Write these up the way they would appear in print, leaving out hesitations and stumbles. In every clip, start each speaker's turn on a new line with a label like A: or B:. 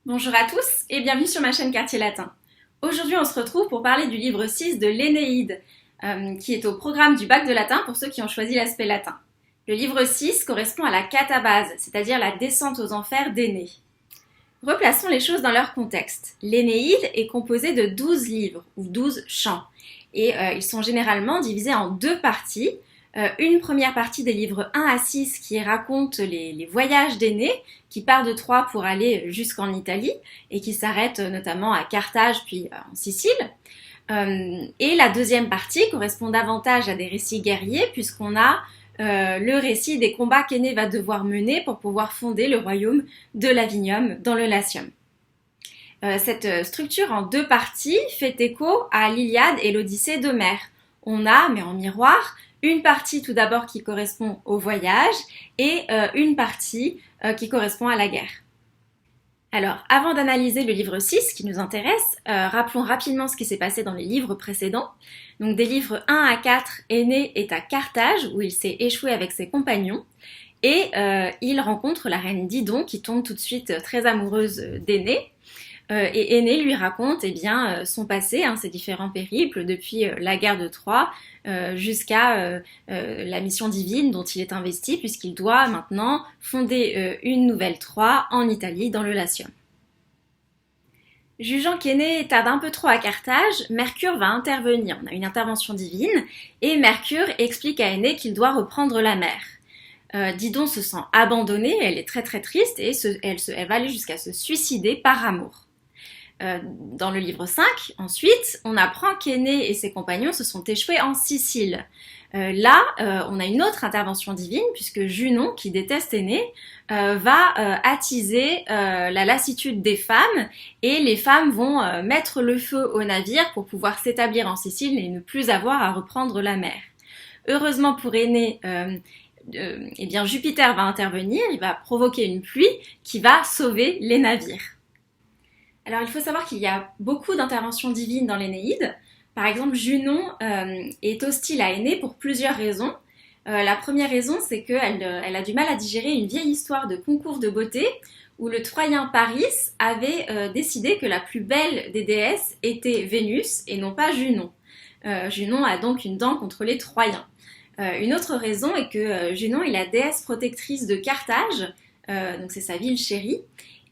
A: Bonjour à tous et bienvenue sur ma chaîne Quartier Latin. Aujourd'hui on se retrouve pour parler du livre 6 de l'Énéide, qui est au programme du bac de latin pour ceux qui ont choisi l'aspect latin. Le livre 6 correspond à la catabase, c'est-à-dire la descente aux enfers d'Énée. Replaçons les choses dans leur contexte. L'Énéide est composée de 12 livres, ou 12 chants, et ils sont généralement divisés en deux parties. Une première partie des livres 1 à 6 qui raconte les voyages d'Énée, qui part de Troie pour aller jusqu'en Italie, et qui s'arrête notamment à Carthage puis en Sicile. Et la deuxième partie correspond davantage à des récits guerriers, puisqu'on a le récit des combats qu'Énée va devoir mener pour pouvoir fonder le royaume de Lavinium dans le Latium. Cette structure en deux parties fait écho à l'Iliade et l'Odyssée d'Homère. On a, mais en miroir, une partie tout d'abord qui correspond au voyage et une partie qui correspond à la guerre. Alors, avant d'analyser le livre 6 qui nous intéresse, rappelons rapidement ce qui s'est passé dans les livres précédents. Donc des livres 1 à 4, Énée est à Carthage où il s'est échoué avec ses compagnons et il rencontre la reine Didon qui tombe tout de suite très amoureuse d'Énée. Et Énée lui raconte son passé, ses différents périples, depuis la guerre de Troie jusqu'à la mission divine dont il est investi, puisqu'il doit maintenant fonder une nouvelle Troie en Italie, dans le Latium. Jugeant qu'Énée tarde un peu trop à Carthage, Mercure va intervenir. On a une intervention divine, et Mercure explique à Énée qu'il doit reprendre la mer. Didon se sent abandonnée, elle est très très triste, et elle va aller jusqu'à se suicider par amour. Dans le livre 5, ensuite, on apprend qu'Énée et ses compagnons se sont échoués en Sicile. On a une autre intervention divine, puisque Junon, qui déteste Énée, va attiser la lassitude des femmes, et les femmes vont mettre le feu au navire pour pouvoir s'établir en Sicile et ne plus avoir à reprendre la mer. Heureusement pour Énée, Jupiter va intervenir, il va provoquer une pluie qui va sauver les navires. Alors il faut savoir qu'il y a beaucoup d'interventions divines dans l'Énéide. Par exemple, Junon est hostile à Énée pour plusieurs raisons. La première raison, c'est qu'elle a du mal à digérer une vieille histoire de concours de beauté où le Troyen Paris avait décidé que la plus belle des déesses était Vénus et non pas Junon. Junon a donc une dent contre les Troyens. Une autre raison est que Junon est la déesse protectrice de Carthage, donc c'est sa ville chérie,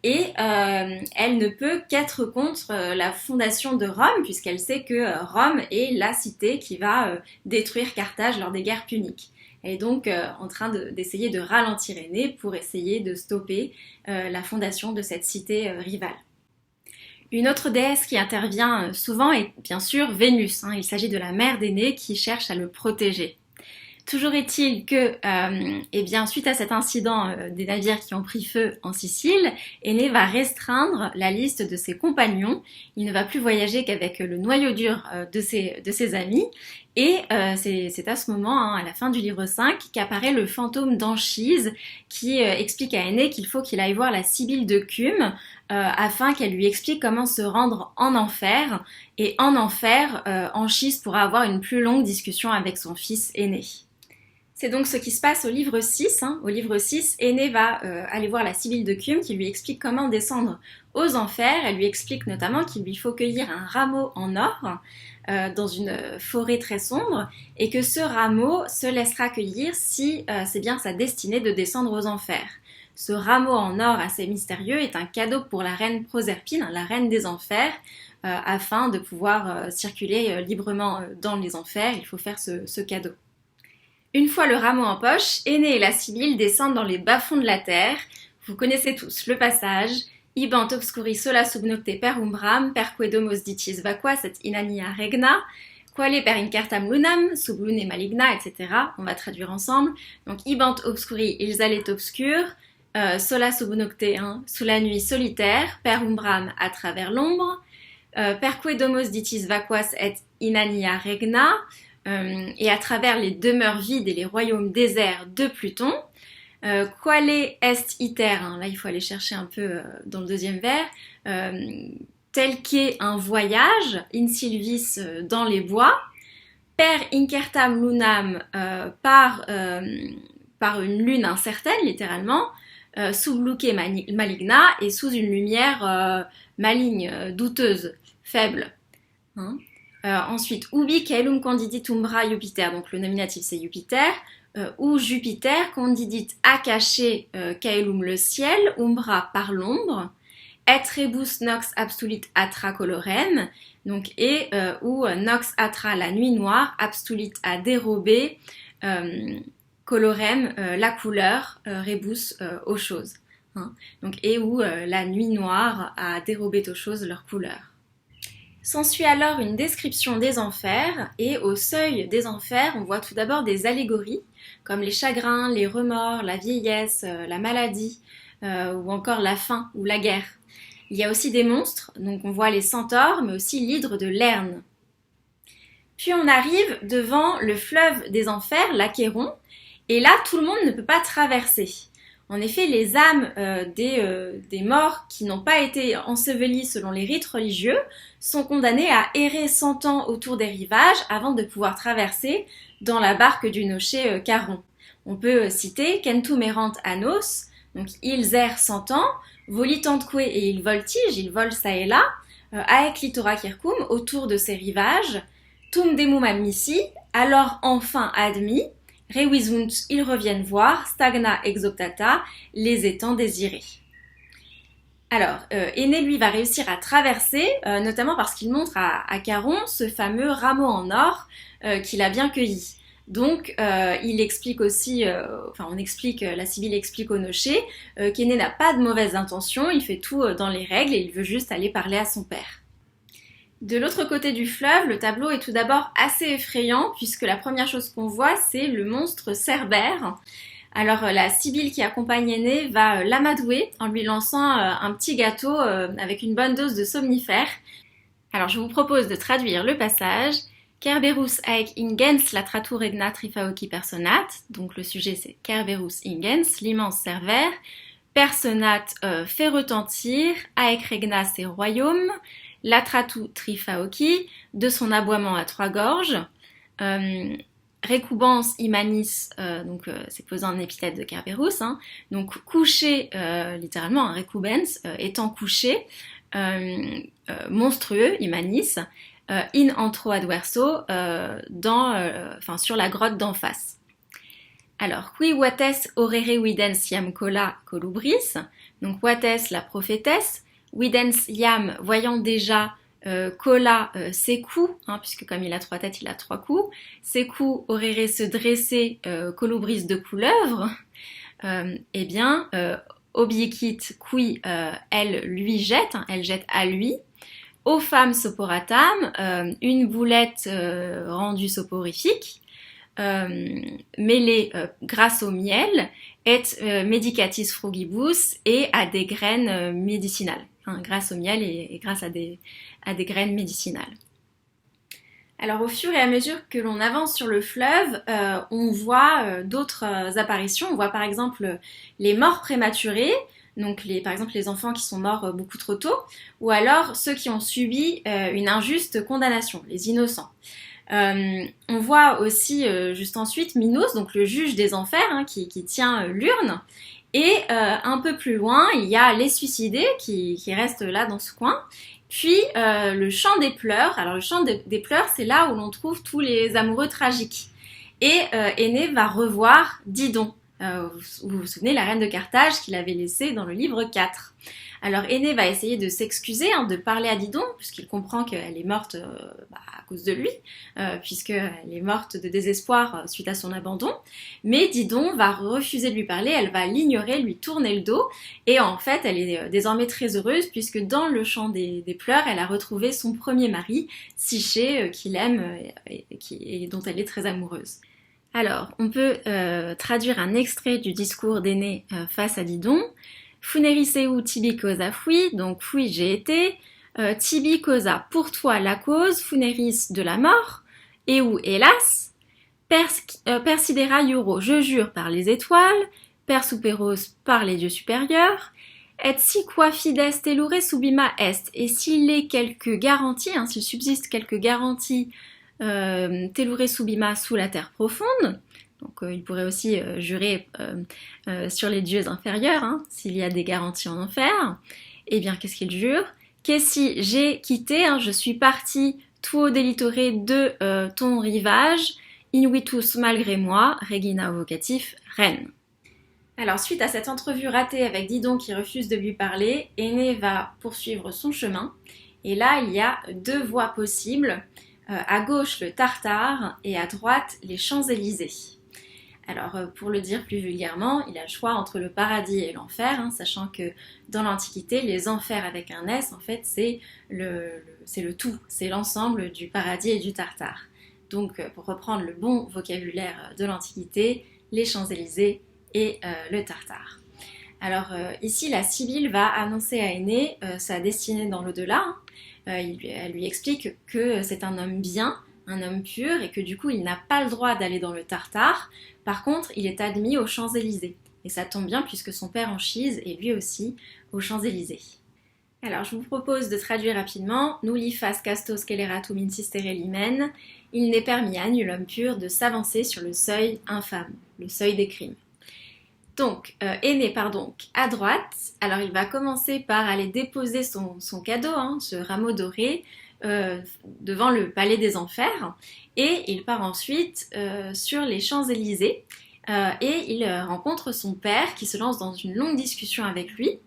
A: et elle ne peut qu'être contre la fondation de Rome, puisqu'elle sait que Rome est la cité qui va détruire Carthage lors des guerres puniques. Elle est donc en train d'essayer de ralentir Énée pour essayer de stopper la fondation de cette cité rivale. Une autre déesse qui intervient souvent est bien sûr Vénus. Il s'agit de la mère d'Énée qui cherche à le protéger. Toujours est-il que, suite à cet incident des navires qui ont pris feu en Sicile, Énée va restreindre la liste de ses compagnons. Il ne va plus voyager qu'avec le noyau dur de ses amis. Et c'est à ce moment, à la fin du livre 5, qu'apparaît le fantôme d'Anchise qui explique à Énée qu'il faut qu'il aille voir la Sibylle de Cume afin qu'elle lui explique comment se rendre en enfer. Et en enfer, Anchise pourra avoir une plus longue discussion avec son fils Énée. C'est donc ce qui se passe au livre 6. Au livre 6, Énée va aller voir la Sibylle de Cume qui lui explique comment descendre aux enfers. Elle lui explique notamment qu'il lui faut cueillir un rameau en or dans une forêt très sombre et que ce rameau se laissera cueillir si c'est bien sa destinée de descendre aux enfers. Ce rameau en or assez mystérieux est un cadeau pour la reine Proserpine, la reine des enfers, afin de pouvoir circuler librement dans les enfers. Il faut faire ce cadeau. Une fois le rameau en poche, Énée et la Sibylle descendent dans les bas-fonds de la terre. Vous connaissez tous le passage. Ibant obscuri sola sub nocte per umbram, perque domos ditis vaquas et inania regna, quale per incertam lunam, sub lune maligna, etc. On va traduire ensemble. Donc ibant obscuri, ils allaient obscurs, sola sub nocte, sous la nuit solitaire, per umbram, à travers l'ombre, perque domos ditis vaquas et inania regna, et à travers les demeures vides et les royaumes déserts de Pluton. Quale est iter, là il faut aller chercher un peu dans le deuxième vers, tel qu'est un voyage, in sylvis dans les bois, per incertam lunam par une lune incertaine littéralement, sub luce maligna, et sous une lumière maligne, douteuse, faible. Hein. Ensuite, ubi caelum condidit umbra Jupiter, donc le nominatif c'est Jupiter, ou Jupiter condidit à cacher caelum le ciel, umbra par l'ombre, et rebus nox abstulit atra colorem, donc ou nox atra la nuit noire, abstulit à dérober colorem la couleur, rebus aux choses. Hein. Donc, et où la nuit noire a dérobé aux choses leur couleur. S'ensuit alors une description des enfers, et au seuil des enfers, on voit tout d'abord des allégories, comme les chagrins, les remords, la vieillesse, la maladie, ou encore la faim ou la guerre. Il y a aussi des monstres, donc on voit les centaures, mais aussi l'hydre de Lerne. Puis on arrive devant le fleuve des enfers, l'Achéron, et là tout le monde ne peut pas traverser. En effet, les âmes des morts qui n'ont pas été ensevelis selon les rites religieux sont condamnées à errer 100 ans autour des rivages avant de pouvoir traverser dans la barque du nocher Charon. On peut citer Centum errant annos, donc ils errent 100 ans, volitantque et ils voltigent, ils volent ça et là, aec litora circum, autour de ces rivages, tum demum admissi, alors enfin admis, revisunt, ils reviennent voir, stagna exoptata, les étangs désirés. Alors, Énée, lui, va réussir à traverser, notamment parce qu'il montre à Charon ce fameux rameau en or qu'il a bien cueilli. Donc, il explique aussi, la Sibylle explique au nocher qu'Énée n'a pas de mauvaises intentions, il fait tout dans les règles et il veut juste aller parler à son père. De l'autre côté du fleuve, le tableau est tout d'abord assez effrayant puisque la première chose qu'on voit, c'est le monstre Cerbère. Alors la Sibylle qui accompagne Énée va l'amadouer en lui lançant un petit gâteau avec une bonne dose de somnifère. Alors je vous propose de traduire le passage. Kerberus haec ingens latratur regna trifaoci personat. Donc le sujet c'est Kerberus ingens, l'immense Cerbère. Personat fait retentir, haec regna ses royaumes. Latratu trifaoci, de son aboiement à trois gorges. Recubans imanis, c'est posé en épithète de Kerberus, hein, donc couché, littéralement, recubens, étant couché, monstrueux, imanis, in antro adverso, sur la grotte d'en face. Alors, qui wates orere videns iam cola colubris, donc wates la prophétesse, videns iam voyant déjà cola ses coups, hein, puisque comme il a trois têtes, il a trois coups, ses coups auraient se dresser colubris de couleuvre, obiecit qui elle lui jette, hein, elle jette à lui, aux femmes soporatam, une boulette rendue soporifique, mêlée grâce au miel, et medicatis frugibus, et à des graines médicinales. Hein, grâce au miel et grâce à des graines médicinales. Alors au fur et à mesure que l'on avance sur le fleuve, on voit d'autres apparitions. On voit par exemple les morts prématurés, donc par exemple les enfants qui sont morts beaucoup trop tôt, ou alors ceux qui ont subi une injuste condamnation, les innocents. On voit aussi juste ensuite Minos, donc le juge des enfers, hein, qui tient l'urne. Et un peu plus loin, il y a les suicidés qui restent là dans ce coin. Puis le champ des pleurs. Alors le champ des pleurs, c'est là où l'on trouve tous les amoureux tragiques. Et Énée va revoir Didon. Vous vous souvenez, la reine de Carthage qu'il avait laissée dans le livre 4. Alors Énée va essayer de s'excuser, hein, de parler à Didon, puisqu'il comprend qu'elle est morte à cause de lui, puisqu'elle est morte de désespoir suite à son abandon. Mais Didon va refuser de lui parler, elle va l'ignorer, lui tourner le dos, et en fait elle est désormais très heureuse, puisque dans le champ des pleurs, elle a retrouvé son premier mari, Psyché, qu'il aime et dont elle est très amoureuse. Alors, on peut traduire un extrait du discours d'Énée face à Didon. Funeris eu tibi causa fui, donc fui j'ai été, tibi causa pour toi la cause, funeris de la mort, eu hélas, persidera iuro je jure par les étoiles, per superos par les dieux supérieurs, et si qua fides telure subima est, et s'il est quelques garanties, hein, s'il subsiste quelques garanties telure subima sous la terre profonde, Donc il pourrait aussi jurer sur les dieux inférieurs, hein, s'il y a des garanties en enfer. Eh bien, qu'est-ce qu'il jure? Que si j'ai quitté, hein, je suis parti tuo delitore de ton rivage, invitus malgré moi, regina au vocatif, reine. Alors, suite à cette entrevue ratée avec Didon qui refuse de lui parler, Énée va poursuivre son chemin. Et là, il y a deux voies possibles. À gauche, le Tartare et à droite, les Champs-Élysées. Alors, pour le dire plus vulgairement, il a le choix entre le paradis et l'enfer, hein, sachant que dans l'Antiquité, les enfers avec un S, en fait, c'est le tout, c'est l'ensemble du paradis et du Tartare. Donc, pour reprendre le bon vocabulaire de l'Antiquité, les Champs-Élysées et le Tartare. Alors ici, la Sibylle va annoncer à Énée sa destinée dans l'au-delà. Hein. Elle lui explique que c'est un homme bien, un homme pur, et que du coup, il n'a pas le droit d'aller dans le Tartare. Par contre, il est admis aux Champs-Élysées. Et ça tombe bien puisque son père Anchise est lui aussi aux Champs-Élysées. Alors, je vous propose de traduire rapidement. Nullifas castos sceleratum insistere limen. Il n'est permis à nul homme pur de s'avancer sur le seuil infâme, le seuil des crimes. Donc, Énée part donc à droite. Alors, il va commencer par aller déposer son cadeau, hein, ce rameau doré, devant le palais des enfers. Et il part ensuite sur les Champs-Élysées. Et il rencontre son père qui se lance dans une longue discussion avec lui.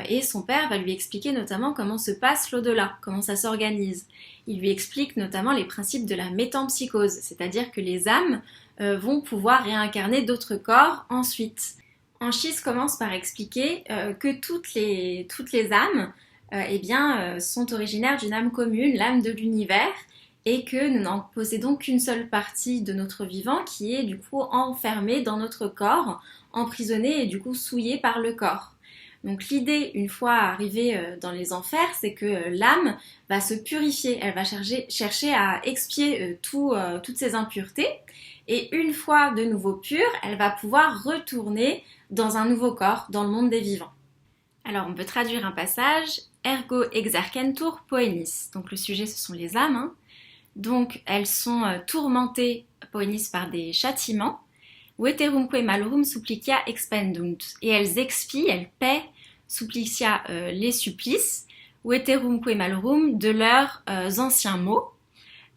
A: Et son père va lui expliquer notamment comment se passe l'au-delà, comment ça s'organise. Il lui explique notamment les principes de la métempsychose, c'est-à-dire que les âmes vont pouvoir réincarner d'autres corps ensuite. Anchise commence par expliquer que toutes les âmes sont originaires d'une âme commune, l'âme de l'univers, et que nous n'en possédons qu'une seule partie de notre vivant qui est du coup enfermée dans notre corps, emprisonnée et du coup souillée par le corps. Donc l'idée, une fois arrivée dans les enfers, c'est que l'âme va se purifier, elle va chercher à expier toutes ses impuretés, et une fois de nouveau pure, elle va pouvoir retourner dans un nouveau corps, dans le monde des vivants. Alors on peut traduire un passage, ergo exercentur poenis, donc le sujet ce sont les âmes, hein. Donc elles sont tourmentées, poenis, par des châtiments, veterumque malorum supplicia expendunt, et elles expient, elles paient supplicia les supplices, veterumque malorum de leurs anciens maux,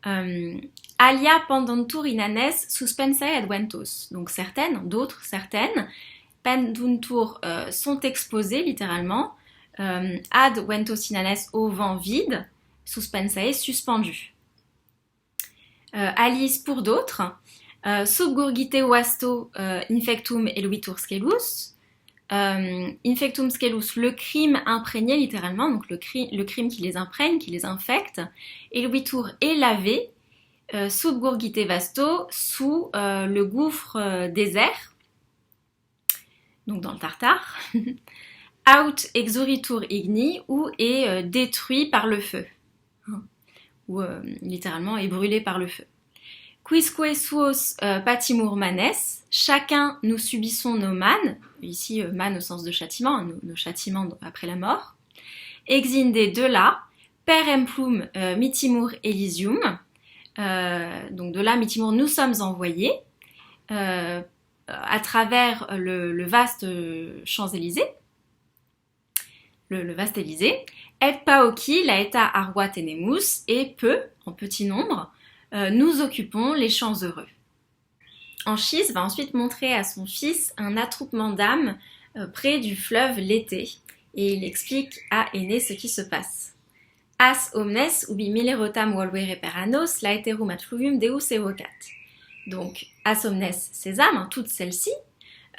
A: alia pendantur inanes suspensae adventos, donc certaines, d'autres, certaines, penduntur sont exposées littéralement, ad ventos inanes au vent vide, suspensae suspendues. Alice pour d'autres, subgurgite vasto infectum eluitur scelus, infectum scelus, le crime imprégné littéralement, donc le crime qui les imprègne, qui les infecte, eluitur est lavé, subgurgite vasto, sous le gouffre désert, donc dans le Tartare, out exoritur igni, ou est détruit par le feu, hein, ou littéralement est brûlé par le feu. Quisque suos patimur manes, chacun nous subissons nos manes, ici man au sens de châtiment, nos châtiments après la mort. Exinde de là, per emplum mitimur elysium, donc de là mitimur nous sommes envoyés, à travers le vaste Champs-Élysées, le vaste Élysée, et paoki laeta arwa tenemus, et peu, en petit nombre, nous occupons les champs heureux. Anchise va ensuite montrer à son fils un attroupement d'âmes près du fleuve Lété, et il explique à Énée ce qui se passe. As omnes ubi milerotam volvere peranos laeterum ad fluvium deus evocat. Donc, as omnes, ces âmes, hein, toutes celles-ci,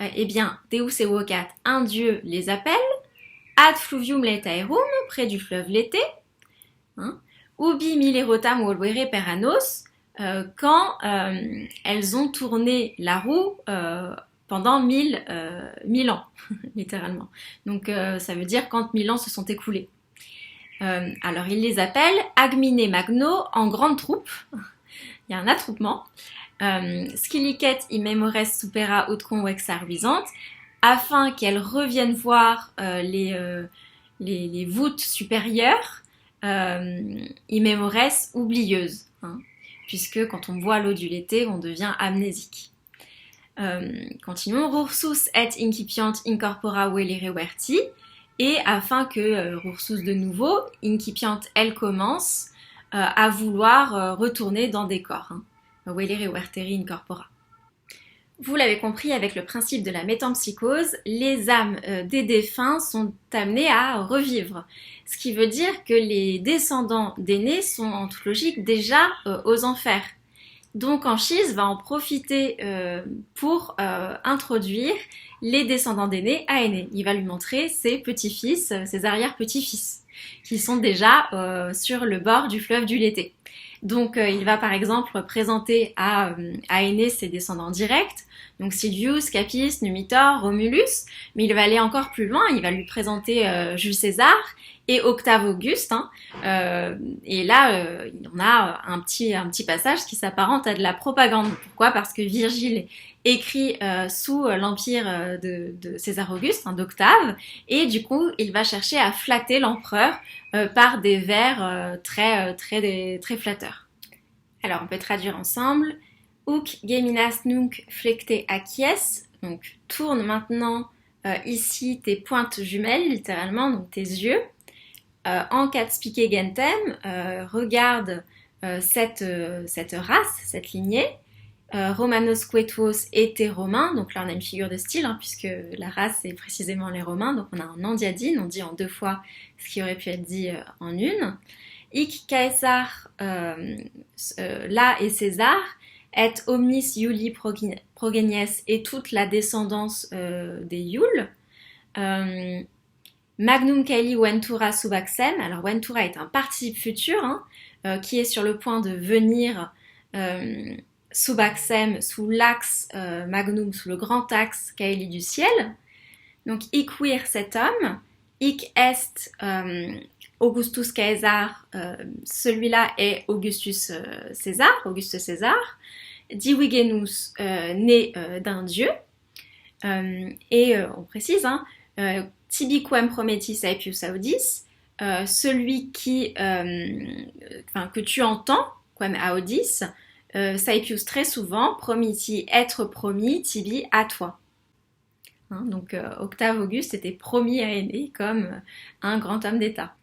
A: eh bien, deus evocat, un dieu les appelle, ad fluvium laetaerum, près du fleuve Lété, hein, ubi milerotam volvere peranos, quand elles ont tourné la roue pendant 1000 ans, littéralement. Donc ça veut dire quand 1000 ans se sont écoulés. Alors il les appelle agmine magno, en grande troupe. Il y a un attroupement. Scilicet immemores supera ut convexa ruisante, afin qu'elles reviennent voir les voûtes supérieures, immemores oublieuses, hein, puisque quand on boit l'eau du Lété, on devient amnésique. Continuons. Rursus et incipiant incorpora velere verti. Et afin que Rursus de nouveau, incipiant, elle commence à vouloir retourner dans des corps. Velere verteri incorpora. Vous l'avez compris, avec le principe de la métempsychose, les âmes des défunts sont amenées à revivre. Ce qui veut dire que les descendants d'aînés sont en toute logique déjà aux enfers. Donc Anchise va en profiter pour introduire les descendants d'aînés à Aîné. Il va lui montrer ses petits-fils, ses arrière-petits-fils, qui sont déjà sur le bord du fleuve du Lété. Donc il va par exemple présenter à Aîné ses descendants directs, donc Silvius, Capys, Numitor, Romulus, mais il va aller encore plus loin, il va lui présenter Jules César et Octave Auguste, et là on a un petit passage qui s'apparente à de la propagande. Pourquoi ? Parce que Virgile écrit sous l'empire de César Auguste, d'Octave, et du coup il va chercher à flatter l'empereur par des vers très flatteurs. Alors on peut traduire ensemble. Huc geminas nunc flecte acquies, donc tourne maintenant ici tes pointes jumelles, littéralement, donc tes yeux. Encat spice gentem, regarde cette race, cette lignée. Romanos quetuos étaient romains, donc là on a une figure de style, puisque la race c'est précisément les Romains, donc on a un endiadine, on dit en 2 fois ce qui aurait pu être dit en une. Hic Caesar, là et César, et omnis Iuli progenies, et toute la descendance des Iules. Magnum caeli ventura subaxem, alors ventura est un participe futur qui est sur le point de venir subaxem, sous l'axe magnum, sous le grand axe caeli du ciel. Donc hic vir cet homme, hic est Augustus Caesar, celui-là est Augustus César, Auguste César, divigenus, né d'un dieu, et on précise, tibi quem prometti saepius audis, celui qui, que tu entends, quem audis, saepius très souvent, prometti, être promis, tibi à toi. Donc Octave Auguste était promis à Aîné comme un grand homme d'État.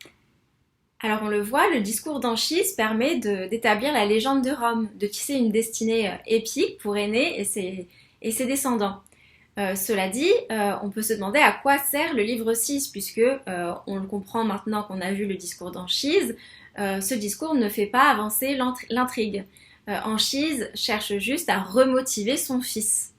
A: Alors on le voit, le discours d'Anchise permet d'établir la légende de Rome, de tisser une destinée épique pour Aîné et ses descendants. Cela dit, on peut se demander à quoi sert le livre 6, puisque on le comprend maintenant qu'on a vu le discours d'Anchise, ce discours ne fait pas avancer l'intrigue. Anchise cherche juste à remotiver son fils.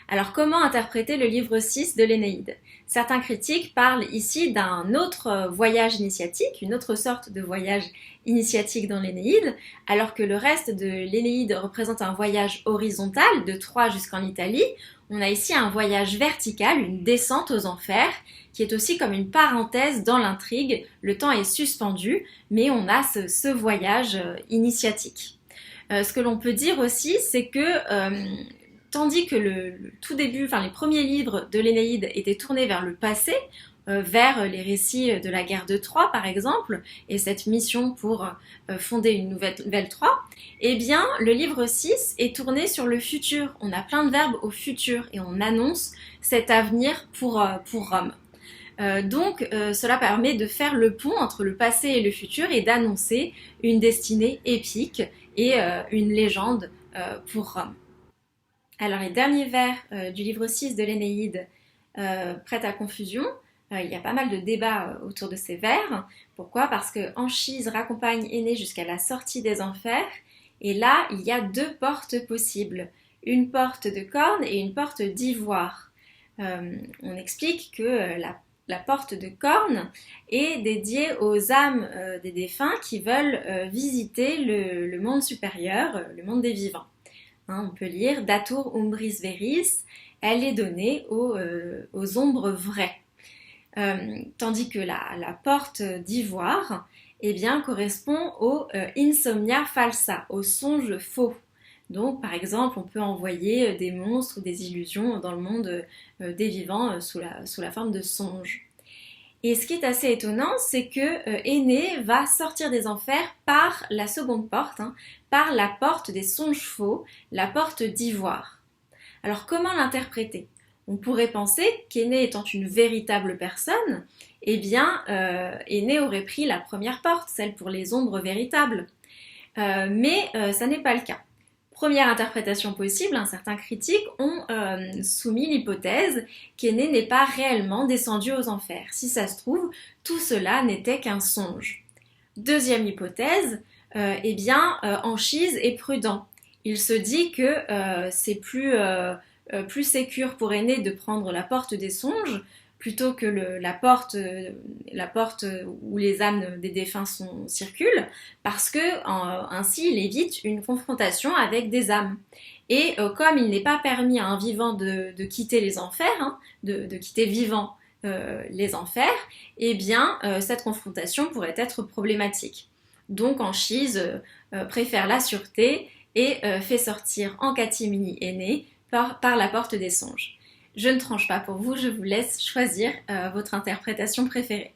A: Alors comment interpréter le livre 6 de l'Énéide ? Certains critiques parlent ici d'un autre voyage initiatique, une autre sorte de voyage initiatique dans l'Énéide, alors que le reste de l'Énéide représente un voyage horizontal de Troie jusqu'en Italie. On a ici un voyage vertical, une descente aux enfers, qui est aussi comme une parenthèse dans l'intrigue. Le temps est suspendu, mais on a ce voyage initiatique. Ce que l'on peut dire aussi, c'est que tandis que le tout début, les premiers livres de l'Énéide étaient tournés vers le passé, vers les récits de la guerre de Troie par exemple, et cette mission pour fonder une nouvelle Troie, eh bien le livre 6 est tourné sur le futur. On a plein de verbes au futur et on annonce cet avenir pour Rome. Donc cela permet de faire le pont entre le passé et le futur et d'annoncer une destinée épique et une légende pour Rome. Alors les derniers vers du livre 6 de l'Énéide prêtent à confusion. Il y a pas mal de débats autour de ces vers. Pourquoi ? Parce que Anchise raccompagne Aîné jusqu'à la sortie des enfers. Et là, il y a 2 portes possibles. Une porte de corne et une porte d'ivoire. On explique que la porte de corne est dédiée aux âmes des défunts qui veulent visiter le monde supérieur, le monde des vivants. On peut lire « Datur umbris veris », elle est donnée aux ombres vraies. Tandis que la porte d'ivoire correspond au insomnia falsa, au songe faux. Donc par exemple, on peut envoyer des monstres ou des illusions dans le monde des vivants sous la forme de songes. Et ce qui est assez étonnant, c'est que Aîné va sortir des enfers par la seconde porte, par la porte des songes faux, la porte d'ivoire. Alors comment l'interpréter? On pourrait penser qu'Énée étant une véritable personne, eh bien, Énée aurait pris la première porte, celle pour les ombres véritables. Mais ça n'est pas le cas. Première interprétation possible, certains critiques ont soumis l'hypothèse qu'Énée n'est pas réellement descendu aux enfers. Si ça se trouve, tout cela n'était qu'un songe. Deuxième hypothèse, eh bien, Anchise est prudent. Il se dit que c'est plus sécure pour Énée de prendre la porte des songes plutôt que la porte où les âmes des défunts circulent, parce que ainsi il évite une confrontation avec des âmes. Et comme il n'est pas permis à un vivant de quitter les enfers, de quitter vivant les enfers, eh bien cette confrontation pourrait être problématique. Donc Anchise préfère la sûreté et fait sortir en catimini Énée par la porte des songes. Je ne tranche pas pour vous, je vous laisse choisir votre interprétation préférée.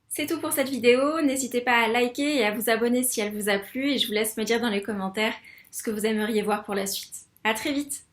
A: C'est tout pour cette vidéo, n'hésitez pas à liker et à vous abonner si elle vous a plu et je vous laisse me dire dans les commentaires ce que vous aimeriez voir pour la suite. À très vite!